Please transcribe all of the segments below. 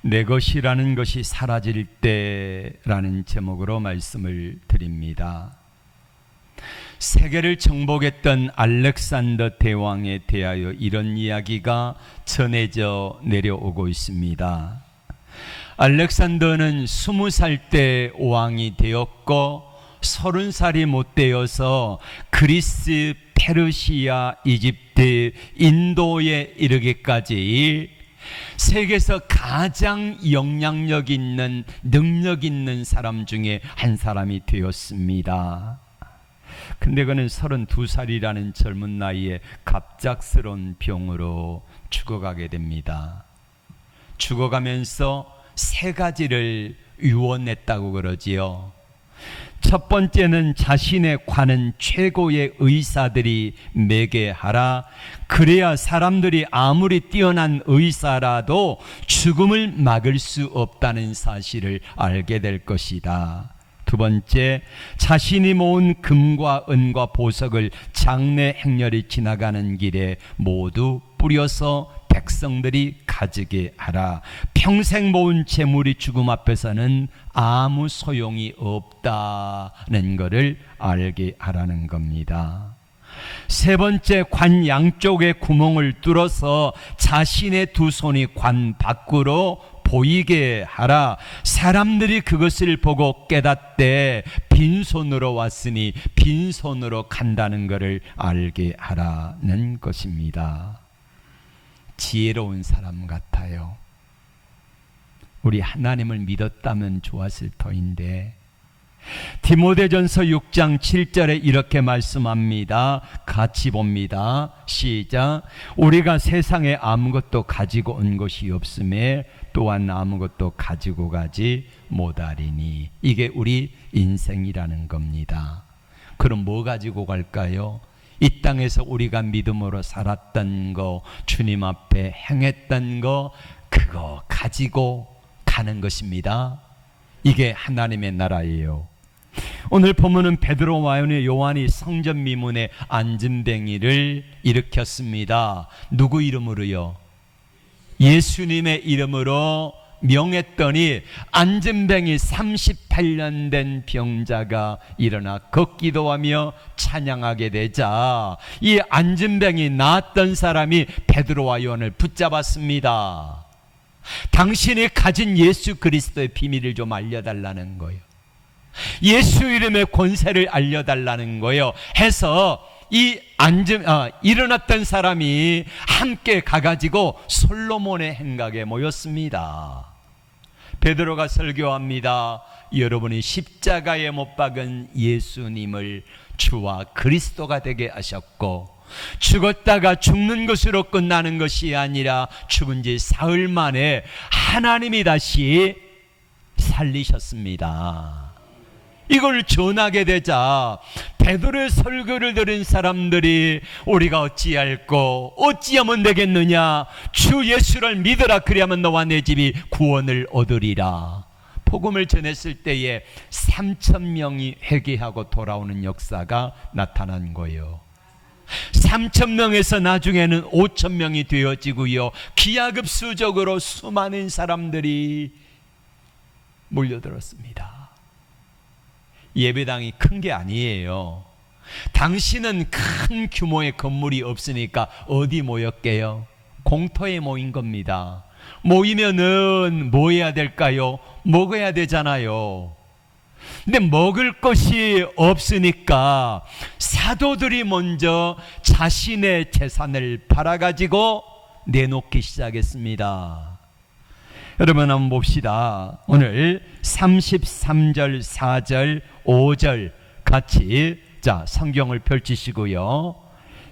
내 것이라는 것이 사라질 때라는 제목으로 말씀을 드립니다. 세계를 정복했던 알렉산더 대왕에 대하여 이런 이야기가 전해져 내려오고 있습니다. 알렉산더는 20살 때 왕이 되었고 30살이 못 되어서 그리스, 페르시아, 이집트, 인도에 이르기까지 세계에서 가장 영향력 있는, 능력 있는 사람 중에 한 사람이 되었습니다. 근데 그는 32살이라는 젊은 나이에 갑작스러운 병으로 죽어가게 됩니다. 죽어가면서 세 가지를 유언했다고 그러지요. 첫 번째는 자신에 관한 최고의 의사들이 매개하라. 그래야 사람들이 아무리 뛰어난 의사라도 죽음을 막을 수 없다는 사실을 알게 될 것이다. 두 번째, 자신이 모은 금과 은과 보석을 장래 행렬이 지나가는 길에 모두 뿌려서 백성들이 가지게 하라. 평생 모은 재물이 죽음 앞에서는 아무 소용이 없다는 것을 알게 하라는 겁니다. 세 번째, 관 양쪽에 구멍을 뚫어서 자신의 두 손이 관 밖으로 보이게 하라. 사람들이 그것을 보고 깨닫되 빈손으로 왔으니 빈손으로 간다는 것을 알게 하라는 것입니다. 지혜로운 사람 같아요. 우리 하나님을 믿었다면 좋았을 터인데, 디모데전서 6장 7절에 이렇게 말씀합니다. 같이 봅니다. 시작. 우리가 세상에 아무것도 가지고 온 것이 없음에 또한 아무것도 가지고 가지 못하리니. 이게 우리 인생이라는 겁니다. 그럼 뭐 가지고 갈까요? 이 땅에서 우리가 믿음으로 살았던 거, 주님 앞에 행했던 거, 그거 가지고 가는 것입니다. 이게 하나님의 나라예요. 오늘 본문은 베드로와 요한이 성전 미문에 안진뱅이를 일으켰습니다. 누구 이름으로요? 예수님의 이름으로 명했더니 안진뱅이 38년 된 병자가 일어나 걷기도 하며 찬양하게 되자 이 안진뱅이 나았던 사람이 베드로와 요한을 붙잡았습니다. 당신이 가진 예수 그리스도의 비밀을 좀 알려달라는 거예요. 예수 이름의 권세를 알려달라는 거예요. 해서 이 일어났던 사람이 함께 가가지고 솔로몬의 행각에 모였습니다. 베드로가 설교합니다. 여러분이 십자가에 못 박은 예수님을 주와 그리스도가 되게 하셨고, 죽었다가 죽는 것으로 끝나는 것이 아니라 죽은 지 사흘 만에 하나님이 다시 살리셨습니다. 이걸 전하게 되자 베드로의 설교를 들은 사람들이 우리가 어찌할꼬 어찌하면 되겠느냐, 주 예수를 믿으라, 그리하면 너와 내 집이 구원을 얻으리라. 복음을 전했을 때에 3,000명이 회개하고 돌아오는 역사가 나타난 거예요. 3,000명에서 나중에는 5,000명이 되어지고요, 기하급수적으로 수많은 사람들이 몰려들었습니다. 예배당이 큰 게 아니에요. 당신은 큰 규모의 건물이 없으니까 어디 모였게요? 공터에 모인 겁니다. 모이면은 뭐 해야 될까요? 먹어야 되잖아요. 근데 먹을 것이 없으니까 사도들이 먼저 자신의 재산을 팔아가지고 내놓기 시작했습니다. 여러분 한번 봅시다. 오늘 33절, 4절, 5절 같이 성경을 펼치시고요.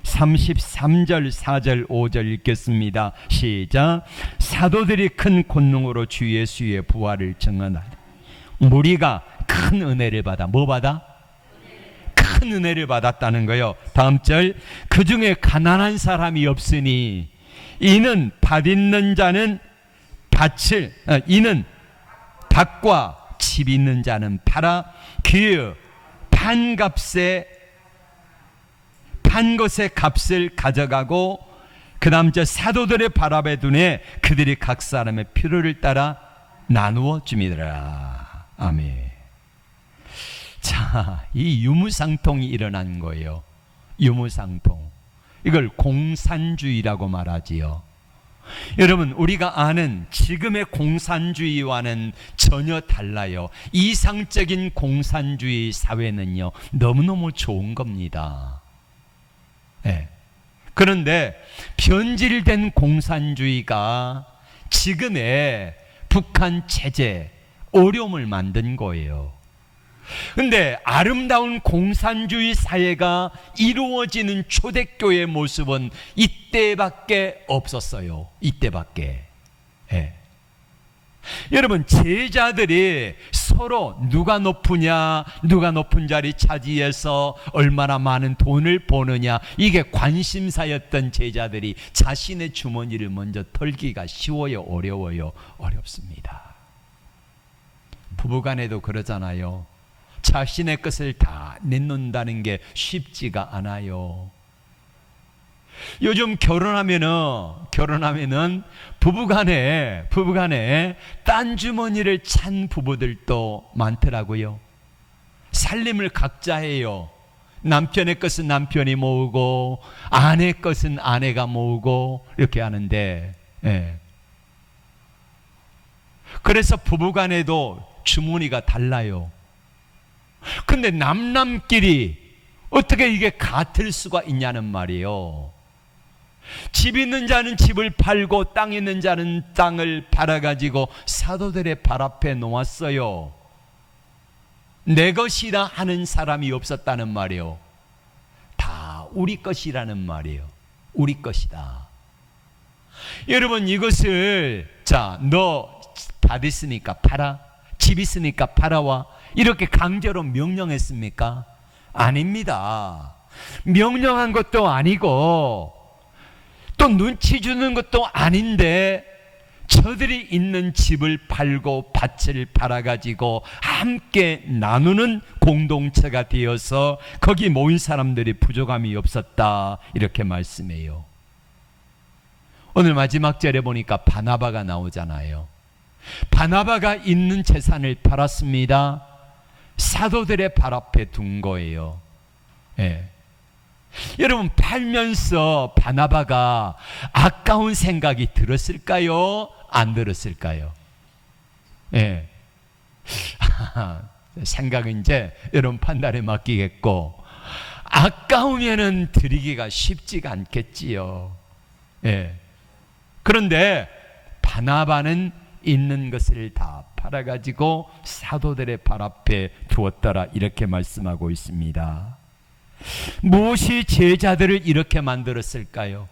33절, 4절, 5절 읽겠습니다. 시작. 사도들이 큰 권능으로 주 예수의 부활을 증언하니 무리가 큰 은혜를 받아. 뭐 받아? 큰 은혜를 받았다는 거예요. 다음 절. 그 중에 가난한 사람이 없으니 이는 밭 있는 자는 이는 밭과 집 있는 자는 팔아 그 판 것의 값을 가져가고, 그 다음 저 사도들의 발 앞에 두네 그들이 각 사람의 필요를 따라 나누어 줍니다. 아멘. 자, 이 유무상통이 일어난 거예요. 유무상통. 이걸 공산주의라고 말하지요. 여러분, 우리가 아는 지금의 공산주의와는 전혀 달라요. 이상적인 공산주의 사회는요, 너무너무 좋은 겁니다. 네. 그런데 변질된 공산주의가 지금의 북한 체제, 어려움을 만든 거예요. 근데 아름다운 공산주의 사회가 이루어지는 초대교회의 모습은 이때밖에 없었어요. 이때밖에. 예. 여러분, 제자들이 서로 누가 높으냐, 누가 높은 자리 차지해서 얼마나 많은 돈을 버느냐, 이게 관심사였던 제자들이 자신의 주머니를 먼저 털기가 쉬워요, 어려워요? 어렵습니다. 부부간에도 그러잖아요. 자신의 것을 다 내놓는다는 게 쉽지가 않아요. 요즘 결혼하면은 부부간에 딴 주머니를 찬 부부들도 많더라고요. 살림을 각자 해요. 남편의 것은 남편이 모으고 아내 것은 아내가 모으고 이렇게 하는데, 예. 그래서 부부간에도 주머니가 달라요. 근데 남남끼리 어떻게 이게 같을 수가 있냐는 말이에요. 집 있는 자는 집을 팔고 땅 있는 자는 땅을 팔아가지고 사도들의 발 앞에 놓았어요. 내 것이라 하는 사람이 없었다는 말이에요. 다 우리 것이라는 말이에요. 우리 것이다. 여러분, 이것을 너 밭 있으니까 팔아, 집 있으니까 팔아와, 이렇게 강제로 명령했습니까? 아닙니다. 명령한 것도 아니고 또 눈치 주는 것도 아닌데, 저들이 있는 집을 팔고 밭을 팔아가지고 함께 나누는 공동체가 되어서 거기 모인 사람들이 부족함이 없었다, 이렇게 말씀해요. 오늘 마지막 절에 보니까 바나바가 나오잖아요. 바나바가 있는 재산을 팔았습니다. 사도들의 발 앞에 둔 거예요. 예. 여러분, 팔면서 바나바가 아까운 생각이 들었을까요? 안 들었을까요? 예. 생각은 이제 여러분 판단에 맡기겠고, 아까우면은 드리기가 쉽지가 않겠지요. 예. 그런데 바나바는 있는 것을 다 팔아가지고 사도들의 발 앞에 두었더라, 이렇게 말씀하고 있습니다. 무엇이 제자들을 이렇게 만들었을까요?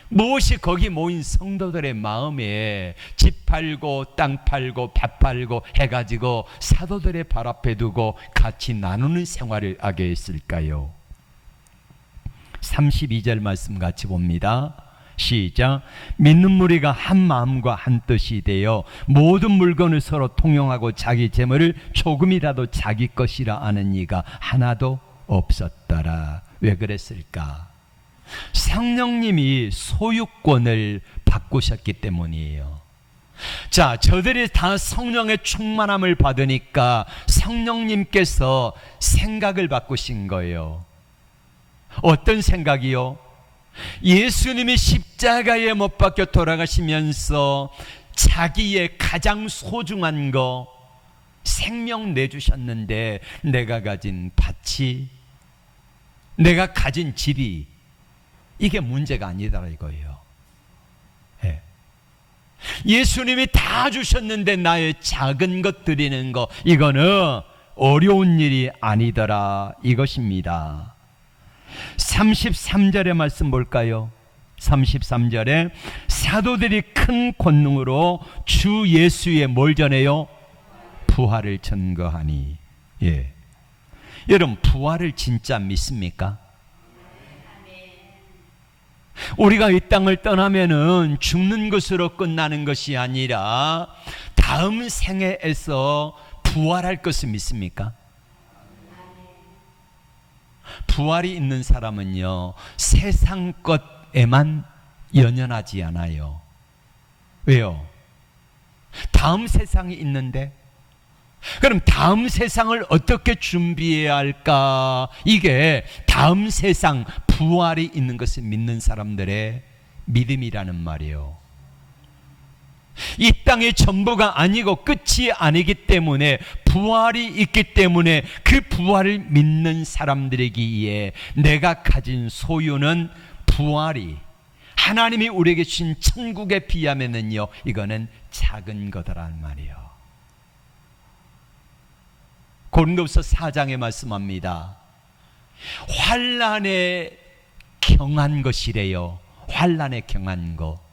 무엇이 거기 모인 성도들의 마음에 집 팔고 땅 팔고 밭 팔고 해가지고 사도들의 발 앞에 두고 같이 나누는 생활을 하게 했을까요? 32절 말씀 같이 봅니다. 시작. 믿는 무리가 한 마음과 한 뜻이 되어 모든 물건을 서로 통용하고 자기 재물을 조금이라도 자기 것이라 아는 이가 하나도 없었더라. 왜 그랬을까? 성령님이 소유권을 바꾸셨기 때문이에요. 자, 저들이 다 성령의 충만함을 받으니까 성령님께서 생각을 바꾸신 거예요. 어떤 생각이요? 예수님이 십자가에 못 박혀 돌아가시면서 자기의 가장 소중한 거, 생명 내주셨는데, 내가 가진 밭이, 내가 가진 집이, 이게 문제가 아니더라 이거예요. 예. 예수님이 다 주셨는데 나의 작은 것 드리는 거, 이거는 어려운 일이 아니더라 이것입니다. 33절의 말씀 볼까요? 33절에 사도들이 큰 권능으로 주 예수의 뭘 전해요? 부활을 증거하니. 예. 여러분, 부활을 진짜 믿습니까? 우리가 이 땅을 떠나면은 죽는 것으로 끝나는 것이 아니라 다음 생애에서 부활할 것을 믿습니까? 부활이 있는 사람은요, 세상 것에만 연연하지 않아요. 왜요? 다음 세상이 있는데, 그럼 다음 세상을 어떻게 준비해야 할까? 이게 다음 세상 부활이 있는 것을 믿는 사람들의 믿음이라는 말이에요. 이 땅의 전부가 아니고 끝이 아니기 때문에, 부활이 있기 때문에 그 부활을 믿는 사람들에게 내가 가진 소유는 부활이, 하나님이 우리에게 주신 천국에 비하면은요, 이거는 작은 거다라는 말이에요. 고린도후서 4장에 말씀합니다. 환난에 경한 것이래요. 환난에 경한 것.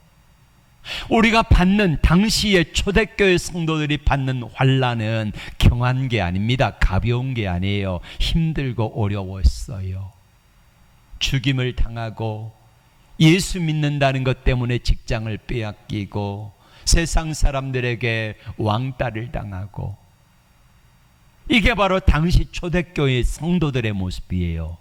우리가 받는, 당시의 초대교회 성도들이 받는 환난은 경한 게 아닙니다. 가벼운 게 아니에요. 힘들고 어려웠어요. 죽임을 당하고, 예수 믿는다는 것 때문에 직장을 빼앗기고, 세상 사람들에게 왕따를 당하고, 이게 바로 당시 초대교회 성도들의 모습이에요.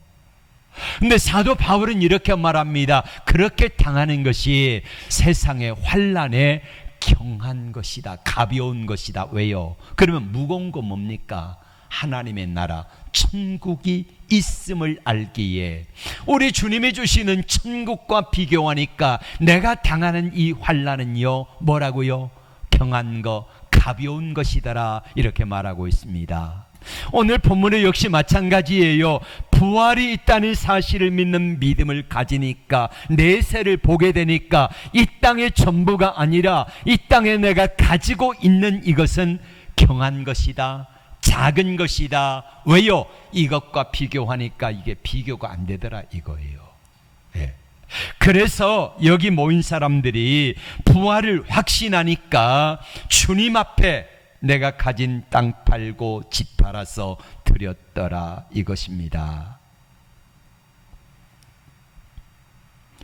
근데 사도 바울은 이렇게 말합니다. 그렇게 당하는 것이 세상의 환난에 경한 것이다. 가벼운 것이다. 왜요? 그러면 무거운 거 뭡니까? 하나님의 나라, 천국이 있음을 알기에, 우리 주님이 주시는 천국과 비교하니까 내가 당하는 이 환난은요, 뭐라고요? 경한 거, 가벼운 것이더라, 이렇게 말하고 있습니다. 오늘 본문에 역시 마찬가지예요. 부활이 있다는 사실을 믿는 믿음을 가지니까, 내세를 보게 되니까 이 땅의 전부가 아니라 이 땅에 내가 가지고 있는 이것은 경한 것이다, 작은 것이다. 왜요? 이것과 비교하니까 이게 비교가 안 되더라, 이거예요. 네. 그래서 여기 모인 사람들이 부활을 확신하니까 주님 앞에 내가 가진 땅 팔고 집 팔아서 드렸더라, 이것입니다.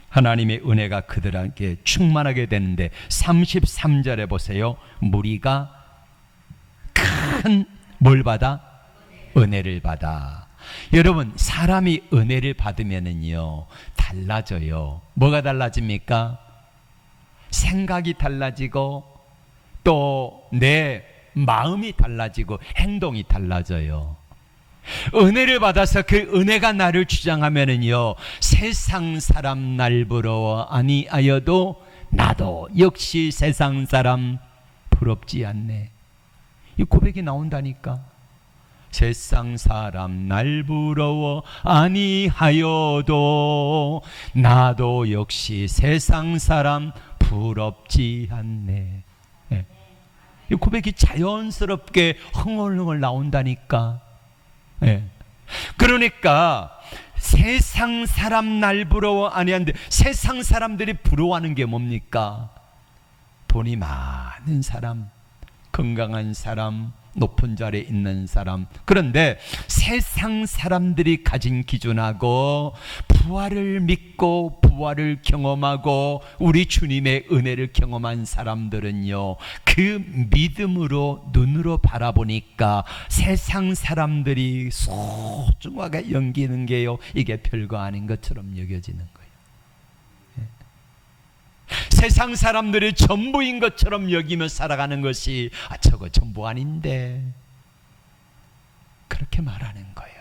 하나님의 은혜가 그들에게 충만하게 되는데 33절에 보세요. 무리가 큰 뭘 받아? 은혜를 받아. 여러분, 사람이 은혜를 받으면은요, 달라져요. 뭐가 달라집니까? 생각이 달라지고, 또 내 마음이 달라지고, 행동이 달라져요. 은혜를 받아서 그 은혜가 나를 주장하면은요, 세상 사람 날 부러워 아니하여도 나도 역시 세상 사람 부럽지 않네. 이 고백이 나온다니까. 세상 사람 날 부러워 아니하여도 나도 역시 세상 사람 부럽지 않네. 네. 이 고백이 자연스럽게 흥얼흥얼 나온다니까. 네. 그러니까 세상 사람 날 부러워 아니하는데, 세상 사람들이 부러워하는 게 뭡니까? 돈이 많은 사람, 건강한 사람, 높은 자리에 있는 사람. 그런데 세상 사람들이 가진 기준하고, 부활을 믿고 부활을 경험하고 우리 주님의 은혜를 경험한 사람들은요, 그 믿음으로 눈으로 바라보니까 세상 사람들이 소중하게 여기는 게요, 이게 별거 아닌 것처럼 여겨지는 거예요. 세상 사람들이 전부인 것처럼 여기며 살아가는 것이, 저거 전부 아닌데, 그렇게 말하는 거예요.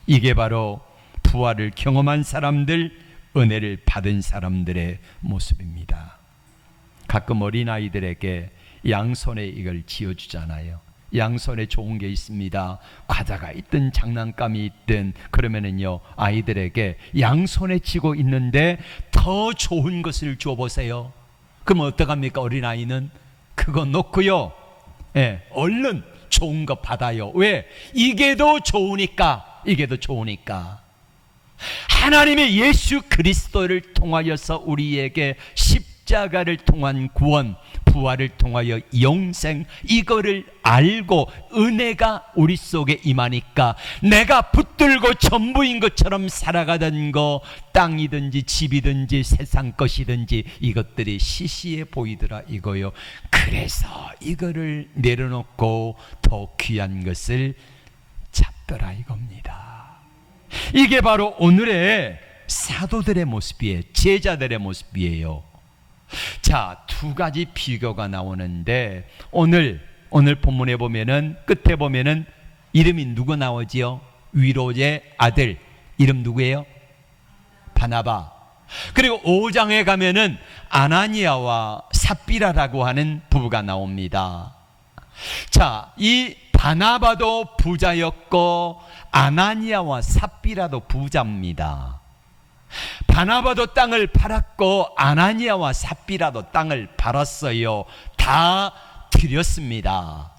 이게 바로 부활을 경험한 사람들, 은혜를 받은 사람들의 모습입니다. 가끔 어린아이들에게 양손에 이걸 쥐어주잖아요. 양손에 좋은 게 있습니다. 과자가 있든 장난감이 있든, 그러면은요, 아이들에게 양손에 쥐고 있는데 더 좋은 것을 줘보세요. 그럼 어떡합니까? 어린아이는 그거 놓고요, 얼른 좋은 거 받아요. 왜? 이게 더 좋으니까. 이게 더 좋으니까. 하나님의 예수 그리스도를 통하여서 우리에게 십자가를 통한 구원, 부활을 통하여 영생, 이거를 알고 은혜가 우리 속에 임하니까 내가 붙들고 전부인 것처럼 살아가던 거, 땅이든지 집이든지 세상 것이든지 이것들이 시시해 보이더라, 이거요. 그래서 이거를 내려놓고 더 귀한 것을 찾더라, 이겁니다. 이게 바로 오늘의 사도들의 모습이에요. 제자들의 모습이에요. 자, 두 가지 비교가 나오는데 오늘 본문에 보면은 끝에 보면은 이름이 누구 나오지요? 위로의 아들. 이름 누구예요? 바나바. 그리고 5장에 가면은 아나니아와 삽비라라고 하는 부부가 나옵니다. 자, 이 바나바도 부자였고 아나니아와 삽비라도 부자입니다. 바나바도 땅을 팔았고 아나니아와 삽비라도 땅을 팔았어요. 다 드렸습니다.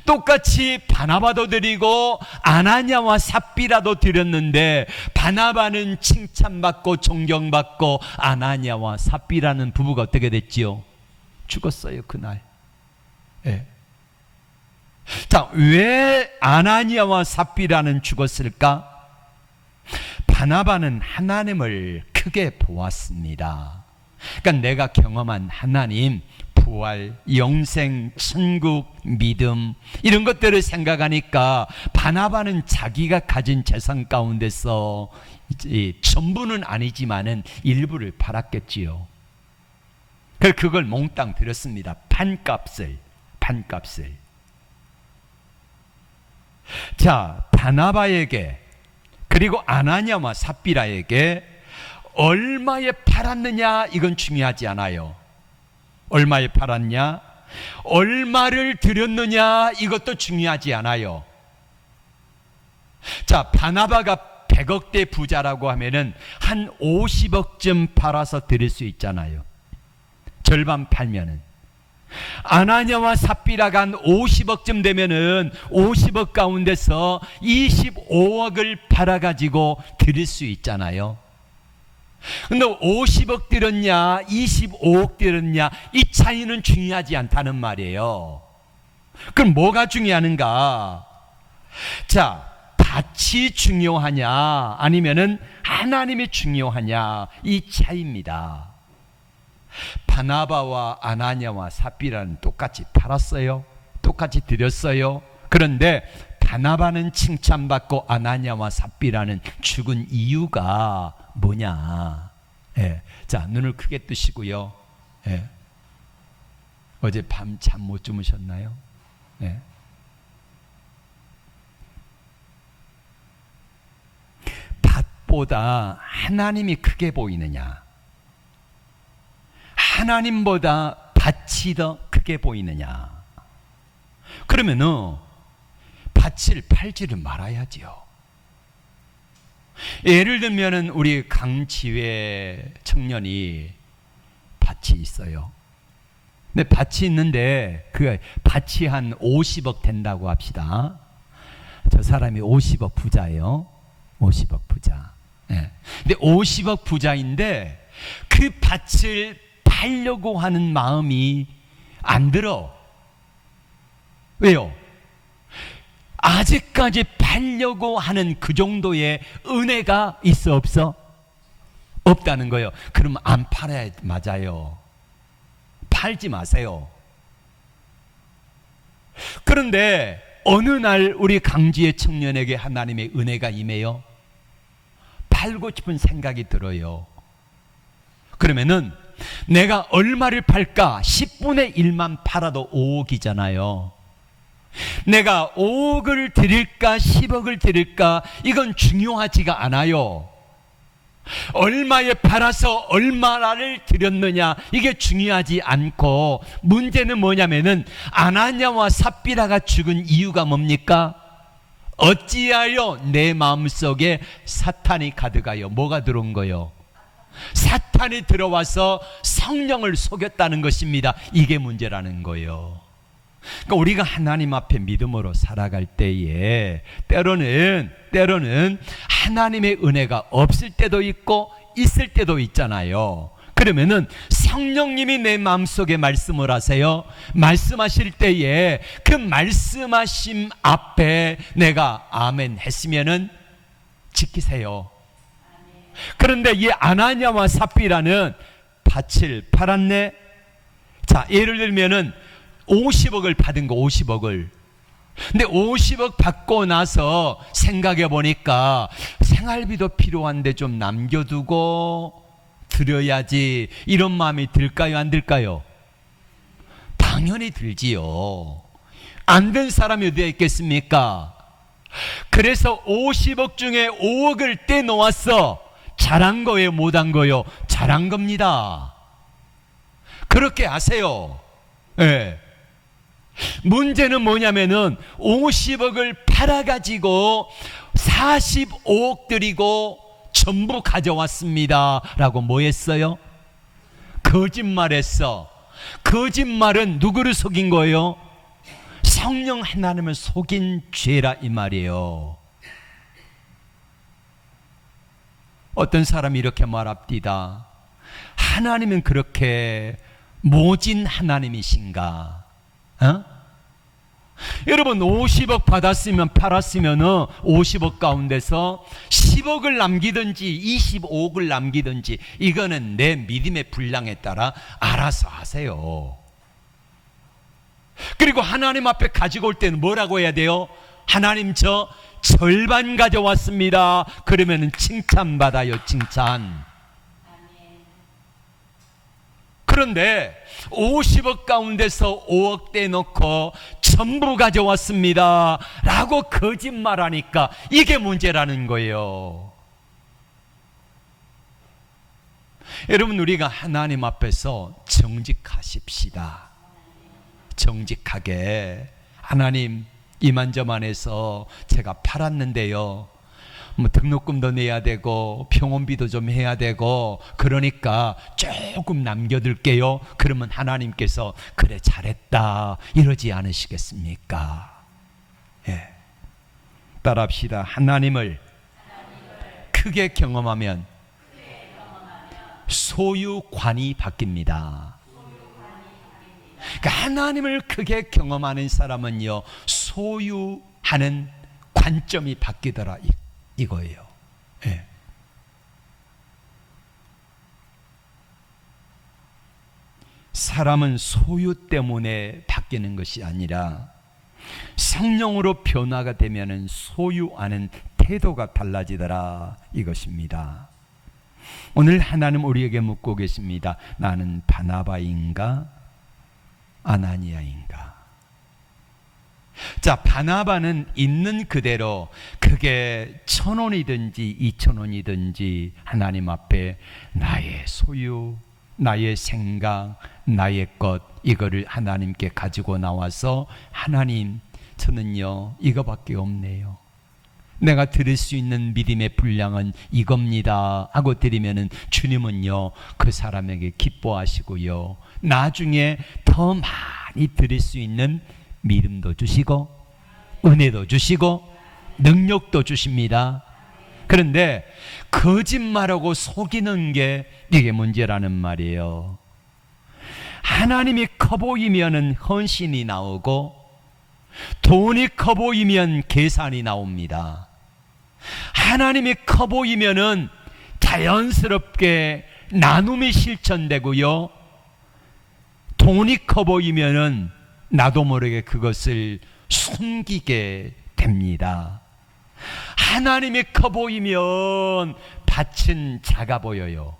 똑같이 바나바도 드리고 아나니아와 삽비라도 드렸는데 바나바는 칭찬받고 존경받고 아나니아와 삽비라는 부부가 어떻게 됐지요? 죽었어요, 그날. 예. 자, 왜 아나니아와 삽비라는 죽었을까? 바나바는 하나님을 크게 보았습니다. 그러니까 내가 경험한 하나님, 부활, 영생, 천국, 믿음 이런 것들을 생각하니까 바나바는 자기가 가진 재산 가운데서 전부는 아니지만은 일부를 팔았겠지요. 그래서 그걸 몽땅 드렸습니다. 판값을. 자, 바나바에게 그리고 아나니아와 삽비라에게 얼마에 팔았느냐 이건 중요하지 않아요. 얼마에 팔았냐, 얼마를 드렸느냐 이것도 중요하지 않아요. 자, 바나바가 100억대 부자라고 하면은 한 50억쯤 팔아서 드릴 수 있잖아요. 절반 팔면은. 아나니아와 삽비라가 한 50억쯤 되면은 50억 가운데서 25억을 팔아가지고 드릴 수 있잖아요. 근데 50억 드렸냐 25억 드렸냐 이 차이는 중요하지 않다는 말이에요. 그럼 뭐가 중요한가? 자, 밭이 중요하냐 아니면은 하나님이 중요하냐 이 차이입니다. 바나바와 아나니아와 삽비라는 똑같이 팔았어요. 똑같이 드렸어요. 그런데 바나바는 칭찬받고 아나니아와 삽비라는 죽은 이유가 뭐냐? 예. 자, 눈을 크게 뜨시고요. 예. 어제 밤 잠 못 주무셨나요? 예. 밭보다 하나님이 크게 보이느냐? 하나님보다 밭이 더 크게 보이느냐? 그러면은 밭을 팔지를 말아야지요. 예를 들면은 우리 강지회 청년이 밭이 있어요. 근데 밭이 있는데 그 밭이 한 50억 된다고 합시다. 저 사람이 50억 부자예요. 50억 부자. 예. 근데 50억 부자인데 그 밭을 팔려고 하는 마음이 안 들어. 왜요? 아직까지 팔려고 하는 그 정도의 은혜가 있어 없어? 없다는 거예요. 그럼 안 팔아야 맞아요. 팔지 마세요. 그런데 어느 날 우리 강지의 청년에게 하나님의 은혜가 임해요. 팔고 싶은 생각이 들어요. 그러면은 내가 얼마를 팔까? 10분의 1만 팔아도 5억이잖아요. 내가 5억을 드릴까 10억을 드릴까 이건 중요하지가 않아요. 얼마에 팔아서 얼마를 드렸느냐 이게 중요하지 않고 문제는 뭐냐면은 아나니아와 삽비라가 죽은 이유가 뭡니까? 어찌하여 내 마음속에 사탄이 가득하여 뭐가 들어온 거요? 사탄이 들어와서 성령을 속였다는 것입니다. 이게 문제라는 거예요. 그러니까 우리가 하나님 앞에 믿음으로 살아갈 때에 때로는 하나님의 은혜가 없을 때도 있고 있을 때도 있잖아요. 그러면은 성령님이 내 마음속에 말씀을 하세요. 말씀하실 때에 그 말씀하심 앞에 내가 아멘 했으면은 지키세요. 그런데 이 아나니아와 삽비라는 밭을 팔았네. 자, 예를 들면은 50억을 받은 거 50억을. 근데 50억 받고 나서 생각해 보니까 생활비도 필요한데 좀 남겨두고 드려야지 이런 마음이 들까요 안 들까요? 당연히 들지요. 안 된 사람이 어디에 있겠습니까? 그래서 50억 중에 5억을 떼놓았어. 잘한 거예요, 못한 거예요? 잘한 겁니다. 그렇게 하세요. 예. 문제는 뭐냐면은 50억을 팔아가지고 45억 드리고 전부 가져왔습니다 라고 뭐 했어요? 거짓말했어. 거짓말은 누구를 속인 거예요? 성령 하나님을 속인 죄라 이 말이에요. 어떤 사람이 이렇게 말합니다. 하나님은 그렇게 모진 하나님이신가? 여러분 50억 받았으면 팔았으면 50억 가운데서 10억을 남기든지 25억을 남기든지 이거는 내 믿음의 분량에 따라 알아서 하세요. 그리고 하나님 앞에 가지고 올 때는 뭐라고 해야 돼요? 하나님 저 절반 가져왔습니다. 그러면 칭찬받아요. 칭찬. 그런데 50억 가운데서 5억 떼놓고 전부 가져왔습니다 라고 거짓말하니까 이게 문제라는 거예요. 여러분 우리가 하나님 앞에서 정직하십시다. 정직하게 하나님 이만저만해서 제가 팔았는데요, 뭐 등록금도 내야 되고 병원비도 좀 해야 되고 그러니까 조금 남겨둘게요. 그러면 하나님께서 그래 잘했다 이러지 않으시겠습니까? 예. 따라합시다. 하나님을 크게 경험하면 소유관이 바뀝니다. 그러니까 하나님을 크게 경험하는 사람은요 소유하는 관점이 바뀌더라 이거예요. 예. 사람은 소유 때문에 바뀌는 것이 아니라 성령으로 변화가 되면은 소유하는 태도가 달라지더라 이것입니다. 오늘 하나님 우리에게 묻고 계십니다. 나는 바나바인가 아나니아인가? 자, 바나바는 있는 그대로 그게 1,000원이든지 2,000원이든지 하나님 앞에 나의 소유, 나의 생각, 나의 것 이거를 하나님께 가지고 나와서 하나님 저는요 이거밖에 없네요. 내가 드릴 수 있는 믿음의 분량은 이겁니다 하고 드리면은 주님은요 그 사람에게 기뻐하시고요 나중에 더 많이 드릴 수 있는 믿음도 주시고 은혜도 주시고 능력도 주십니다. 그런데 거짓말하고 속이는 게 이게 문제라는 말이에요. 하나님이 커 보이면은 헌신이 나오고 돈이 커 보이면 계산이 나옵니다. 하나님이 커 보이면은 자연스럽게 나눔이 실천되고요. 돈이 커 보이면은 나도 모르게 그것을 숨기게 됩니다. 하나님이 커 보이면 밭은 작아 보여요.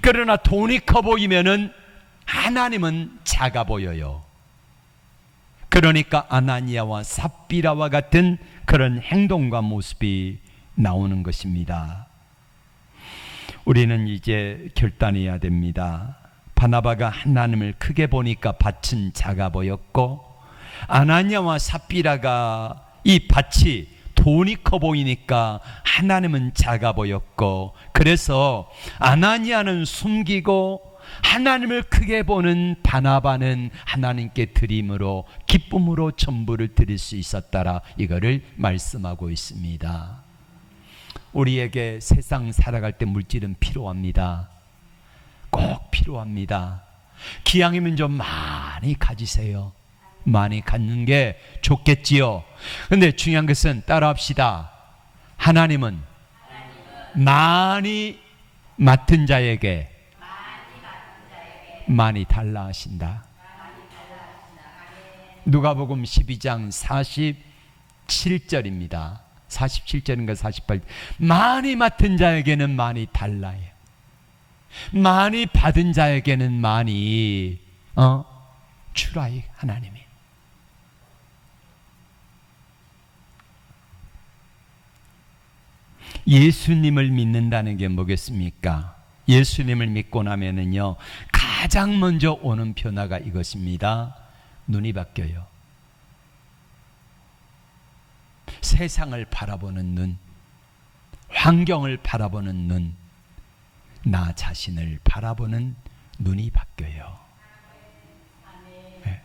그러나 돈이 커 보이면은 하나님은 작아 보여요. 그러니까 아나니아와 삽비라와 같은 그런 행동과 모습이 나오는 것입니다. 우리는 이제 결단해야 됩니다. 바나바가 하나님을 크게 보니까 밭은 작아 보였고 아나니아와 삽비라가 이 밭이 돈이 커 보이니까 하나님은 작아 보였고 그래서 아나니아는 숨기고 하나님을 크게 보는 바나바는 하나님께 드림으로 기쁨으로 전부를 드릴 수 있었다라 이거를 말씀하고 있습니다. 우리에게 세상 살아갈 때 물질은 필요합니다. 꼭 필요합니다. 기왕이면 좀 많이 가지세요. 많이 갖는 게 좋겠지요. 그런데 중요한 것은 따라합시다. 하나님은 많이 맡은 자에게 많이 달라 하신다. 누가복음 12장 47절입니다. 47절인가 48절. 많이 맡은 자에게는 많이 달라요. 많이 받은 자에게는 많이 주라이 하나님이. 예수님을 믿는다는 게 뭐겠습니까? 예수님을 믿고 나면은요, 가장 먼저 오는 변화가 이것입니다. 눈이 바뀌어요. 세상을 바라보는 눈, 환경을 바라보는 눈, 나 자신을 바라보는 눈이 바뀌어요. 네.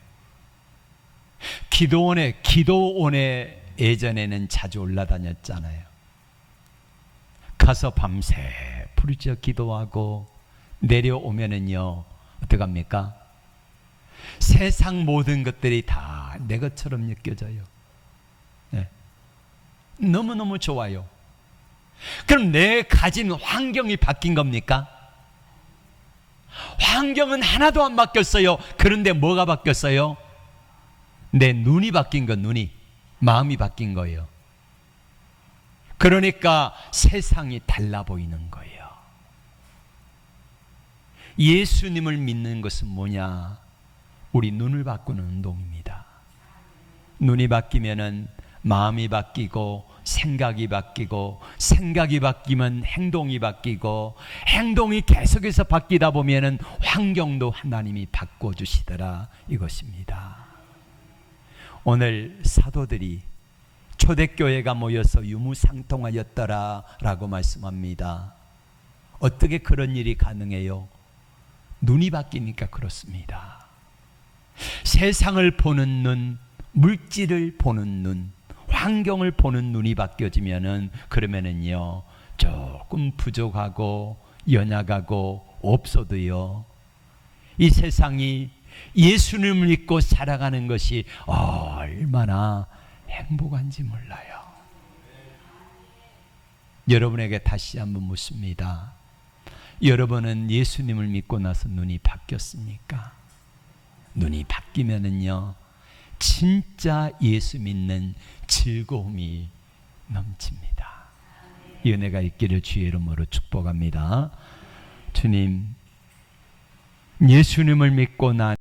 기도원에 예전에는 자주 올라다녔잖아요. 가서 밤새 부르짖어 기도하고 내려오면은요, 어떡합니까? 세상 모든 것들이 다 내 것처럼 느껴져요. 네. 너무너무 좋아요. 그럼 내 가진 환경이 바뀐 겁니까? 환경은 하나도 안 바뀌었어요. 그런데 뭐가 바뀌었어요? 내 눈이 바뀐 거, 눈이. 마음이 바뀐 거예요. 그러니까 세상이 달라 보이는 거예요. 예수님을 믿는 것은 뭐냐? 우리 눈을 바꾸는 운동입니다. 눈이 바뀌면은 마음이 바뀌고 생각이 바뀌고 생각이 바뀌면 행동이 바뀌고 행동이 계속해서 바뀌다 보면은 환경도 하나님이 바꿔주시더라 이것입니다. 오늘 사도들이 초대교회가 모여서 유무상통하였더라 라고 말씀합니다. 어떻게 그런 일이 가능해요? 눈이 바뀌니까 그렇습니다. 세상을 보는 눈, 물질을 보는 눈, 환경을 보는 눈이 바뀌어지면은 그러면은요, 조금 부족하고 연약하고 없어도요, 이 세상이 예수님을 믿고 살아가는 것이 얼마나 행복한지 몰라요. 여러분에게 다시 한번 묻습니다. 여러분은 예수님을 믿고 나서 눈이 바뀌었습니까? 눈이 바뀌면은요, 진짜 예수 믿는 즐거움이 넘칩니다. 이 은혜가 있기를 주의 이름으로 축복합니다. 주님, 예수님을 믿고 난